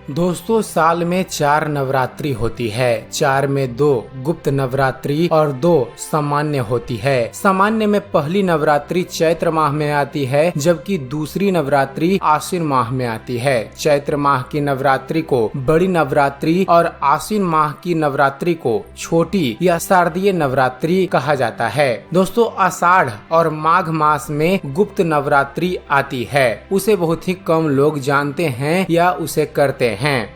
दोस्तों साल में 4 नवरात्रि होती है। 4 में 2 गुप्त नवरात्रि और 2 सामान्य होती है। सामान्य में पहली नवरात्रि चैत्र माह में आती है, जबकि दूसरी नवरात्रि आश्विन माह में आती है। चैत्र माह की नवरात्रि को बड़ी नवरात्रि और आश्विन माह की नवरात्रि को छोटी या शारदीय नवरात्रि कहा जाता है। दोस्तों आषाढ़ और माघ मास में गुप्त नवरात्रि आती है, उसे बहुत ही कम लोग जानते हैं या उसे करते हैं।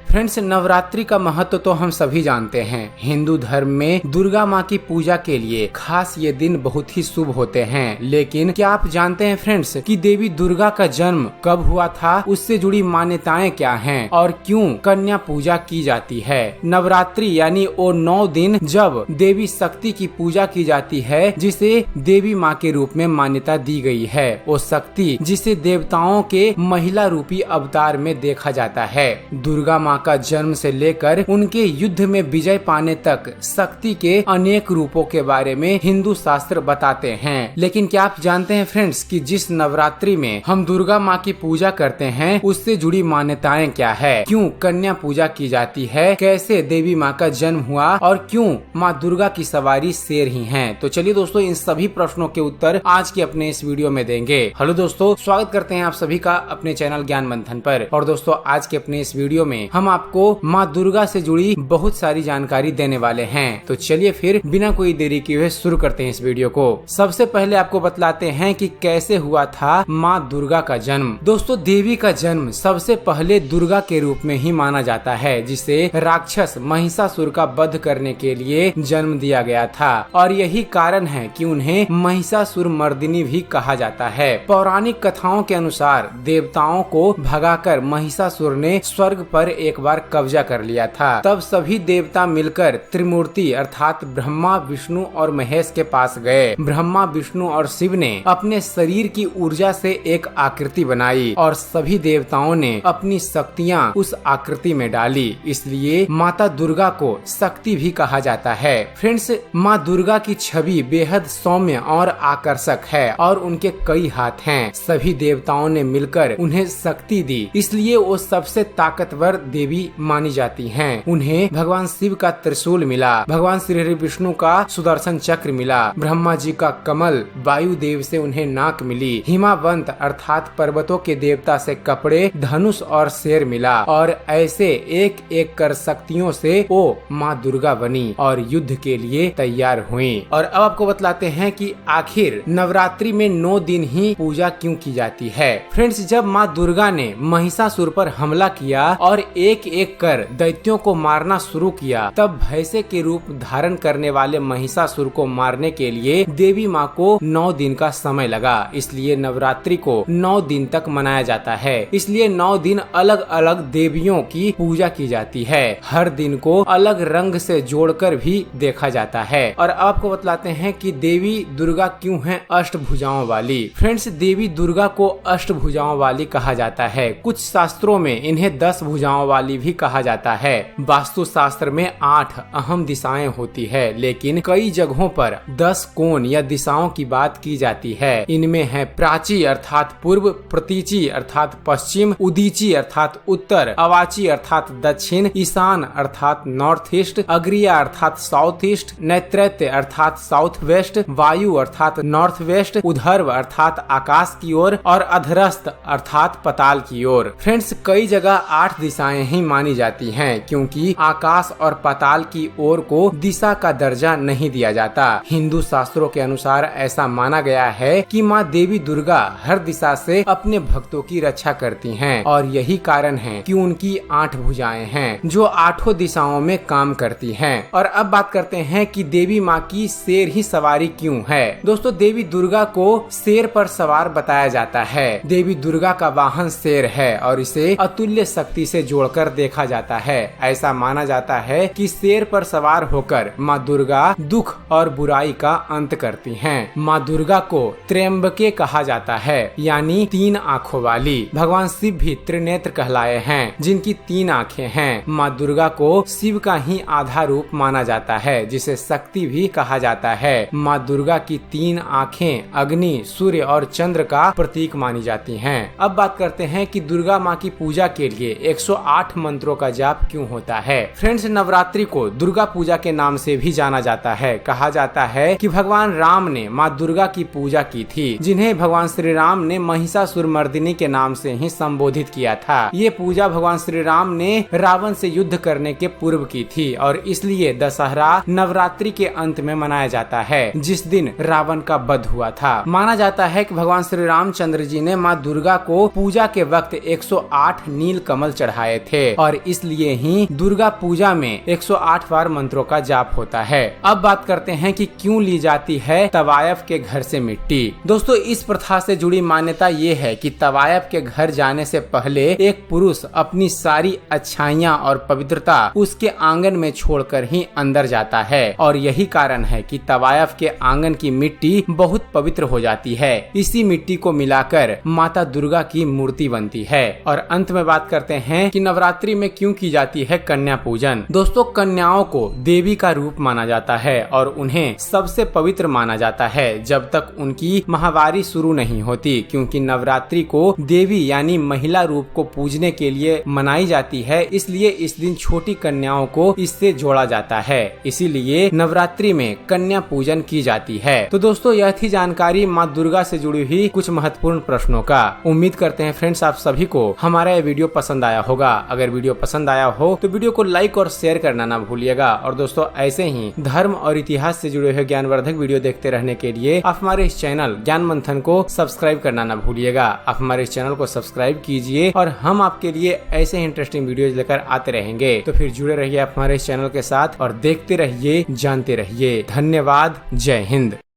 फ्रेंड्स, नवरात्रि का महत्व तो हम सभी जानते हैं। हिंदू धर्म में दुर्गा माँ की पूजा के लिए खास ये दिन बहुत ही शुभ होते हैं। लेकिन क्या आप जानते हैं फ्रेंड्स कि देवी दुर्गा का जन्म कब हुआ था, उससे जुड़ी मान्यताएं क्या हैं और क्यों कन्या पूजा की जाती है। नवरात्रि यानी वो 9 दिन जब देवी शक्ति की पूजा की जाती है, जिसे देवी माँ के रूप में मान्यता दी गई है। वो शक्ति जिसे देवताओं के महिला रूपी अवतार में देखा जाता है। दुर्गा माँ का जन्म से लेकर उनके युद्ध में विजय पाने तक शक्ति के अनेक रूपों के बारे में हिंदू शास्त्र बताते हैं। लेकिन क्या आप जानते हैं फ्रेंड्स कि जिस नवरात्रि में हम दुर्गा माँ की पूजा करते हैं, उससे जुड़ी मान्यताएं क्या है, क्यों कन्या पूजा की जाती है, कैसे देवी माँ का जन्म हुआ और क्यों माँ दुर्गा की सवारी शेर ही है। तो चलिए दोस्तों, इन सभी प्रश्नों के उत्तर आज के अपने इस वीडियो में देंगे। हेलो दोस्तों, स्वागत करते हैं आप सभी का अपने चैनल ज्ञान मंथन पर। और दोस्तों आज के अपने इस वीडियो में हम आपको माँ दुर्गा से जुड़ी बहुत सारी जानकारी देने वाले हैं। तो चलिए फिर बिना कोई देरी किए हुए शुरू करते हैं इस वीडियो को। सबसे पहले आपको बतलाते हैं कि कैसे हुआ था माँ दुर्गा का जन्म। दोस्तों देवी का जन्म सबसे पहले दुर्गा के रूप में ही माना जाता है, जिसे राक्षस महिषासुर का वध करने के लिए जन्म दिया गया था। और यही कारण है कि उन्हें महिषासुर मर्दिनी भी कहा जाता है। पौराणिक कथाओं के अनुसार देवताओं को भगाकर महिषासुर ने स्वर्ग पर एक बार कब्जा कर लिया था। तब सभी देवता मिलकर त्रिमूर्ति अर्थात ब्रह्मा, विष्णु और महेश के पास गए। ब्रह्मा, विष्णु और शिव ने अपने शरीर की ऊर्जा से एक आकृति बनाई और सभी देवताओं ने अपनी शक्तियाँ उस आकृति में डाली। इसलिए माता दुर्गा को शक्ति भी कहा जाता है। फ्रेंड्स, माँ दुर्गा की छवि बेहद सौम्य और आकर्षक है और उनके कई हाथ हैं। सभी देवताओं ने मिलकर उन्हें शक्ति दी, इसलिए वो सबसे ताकतवर देवी मानी जाती हैं। उन्हें भगवान शिव का त्रिशूल मिला, भगवान श्री हरि विष्णु का सुदर्शन चक्र मिला, ब्रह्मा जी का कमल, वायु देव से उन्हें नाक मिली, हिमावंत अर्थात पर्वतों के देवता से कपड़े, धनुष और शेर मिला। और ऐसे एक एक कर शक्तियों से वो माँ दुर्गा बनी और युद्ध के लिए तैयार हुई। और अब आपको बतलाते हैं कि आखिर नवरात्रि में 9 दिन ही पूजा क्यों की जाती है। फ्रेंड्स, जब माँ दुर्गा ने महिषासुर पर हमला किया और एक एक कर दैत्यों को मारना शुरू किया, तब भैंसे के रूप धारण करने वाले महिषासुर को मारने के लिए देवी माँ को 9 दिन का समय लगा। इसलिए नवरात्रि को 9 दिन तक मनाया जाता है। इसलिए 9 दिन अलग अलग देवियों की पूजा की जाती है। हर दिन को अलग रंग से जोड़कर भी देखा जाता है। और आपको बतलाते हैं कि देवी दुर्गा क्यों है अष्टभुजाओं वाली। फ्रेंड्स, देवी दुर्गा को अष्टभुजाओं वाली कहा जाता है। कुछ शास्त्रों में इन्हें 10 भुजाओं वाली भी कहा जाता है। वास्तु शास्त्र में 8 अहम दिशाएं होती है, लेकिन कई जगहों पर 10 कोण या दिशाओं की बात की जाती है। इनमें है प्राची अर्थात पूर्व, प्रतीची अर्थात पश्चिम, उदीची अर्थात उत्तर, अवाची अर्थात दक्षिण, ईशान अर्थात नॉर्थ ईस्ट, अग्रिया अर्थात साउथ ईस्ट, नैत्रैत्य अर्थात साउथ वेस्ट, वायु अर्थात नॉर्थ वेस्ट, उधर्व अर्थात आकाश की ओर और अधरस्थ अर्थात पताल की ओर। फ्रेंड्स, कई जगह 8 दिशाएं ही मानी जाती हैं, क्योंकि आकाश और पाताल की ओर को दिशा का दर्जा नहीं दिया जाता। हिंदू शास्त्रों के अनुसार ऐसा माना गया है कि माँ देवी दुर्गा हर दिशा से अपने भक्तों की रक्षा करती हैं और यही कारण है कि उनकी 8 भुजाएं हैं जो 8 दिशाओं में काम करती हैं। और अब बात करते हैं कि देवी माँ की शेर ही सवारी क्यों है। दोस्तों, देवी दुर्गा को शेर पर सवार बताया जाता है। देवी दुर्गा का वाहन शेर है और इसे अतुल्य शक्ति से जोड़कर देखा जाता है। ऐसा माना जाता है कि शेर पर सवार होकर माँ दुर्गा दुख और बुराई का अंत करती हैं। माँ दुर्गा को त्र्यंबके कहा जाता है, यानी 3 आँखों वाली। भगवान शिव भी त्रिनेत्र कहलाए हैं, जिनकी 3 आँखें हैं। माँ दुर्गा को शिव का ही आधा रूप माना जाता है, जिसे शक्ति भी कहा जाता है। माँ दुर्गा की 3 आँखें अग्नि, सूर्य और चंद्र का प्रतीक मानी जाती हैं। अब बात करते हैं कि दुर्गा माँ की पूजा के लिए 108 108 मंत्रों का जाप क्यों होता है? फ्रेंड्स, नवरात्रि को दुर्गा पूजा के नाम से भी जाना जाता है। कहा जाता है कि भगवान राम ने माँ दुर्गा की पूजा की थी, जिन्हें भगवान श्री राम ने महिषासुरमर्दिनी के नाम से ही संबोधित किया था। ये पूजा भगवान श्री राम ने रावण से युद्ध करने के पूर्व की थी और इसलिए दशहरा नवरात्रि के अंत में मनाया जाता है, जिस दिन रावण का वध हुआ था। माना जाता है कि भगवान श्री रामचंद्र जी ने माँ दुर्गा को पूजा के वक्त 108 नील कमल चढ़ाए थे और इसलिए ही दुर्गा पूजा में 108 बार मंत्रों का जाप होता है। अब बात करते हैं कि क्यों ली जाती है तवायफ के घर से मिट्टी। दोस्तों, इस प्रथा से जुड़ी मान्यता ये है कि तवायफ के घर जाने से पहले एक पुरुष अपनी सारी अच्छाइयाँ और पवित्रता उसके आंगन में छोड़कर ही अंदर जाता है और यही कारण है कि तवायफ के आंगन की मिट्टी बहुत पवित्र हो जाती है। इसी मिट्टी को मिलाकर माता दुर्गा की मूर्ति बनती है। और अंत में बात करते हैं कि नवरात्रि में क्यों की जाती है कन्या पूजन। दोस्तों, कन्याओं को देवी का रूप माना जाता है और उन्हें सबसे पवित्र माना जाता है जब तक उनकी माहवारी शुरू नहीं होती, क्योंकि नवरात्रि को देवी यानी महिला रूप को पूजने के लिए मनाई जाती है। इसलिए इस दिन छोटी कन्याओं को इससे जोड़ा जाता है, इसीलिए नवरात्रि में कन्या पूजन की जाती है। तो दोस्तों, यह थी जानकारी माँ दुर्गा से जुड़ी हुई कुछ महत्वपूर्ण प्रश्नों का। उम्मीद करते हैं फ्रेंड्स आप सभी को हमारा ये वीडियो पसंद आया होगा। अगर वीडियो पसंद आया हो तो वीडियो को लाइक और शेयर करना ना भूलिएगा। और दोस्तों, ऐसे ही धर्म और इतिहास से जुड़े हुए ज्ञानवर्धक वीडियो देखते रहने के लिए आप हमारे इस चैनल ज्ञान मंथन को सब्सक्राइब करना ना भूलिएगा। आप हमारे इस चैनल को सब्सक्राइब कीजिए और हम आपके लिए ऐसे ही इंटरेस्टिंग वीडियोज लेकर आते रहेंगे। तो फिर जुड़े रहिए आप हमारे इस चैनल के साथ और देखते रहिए, जानते रहिए। धन्यवाद। जय हिंद।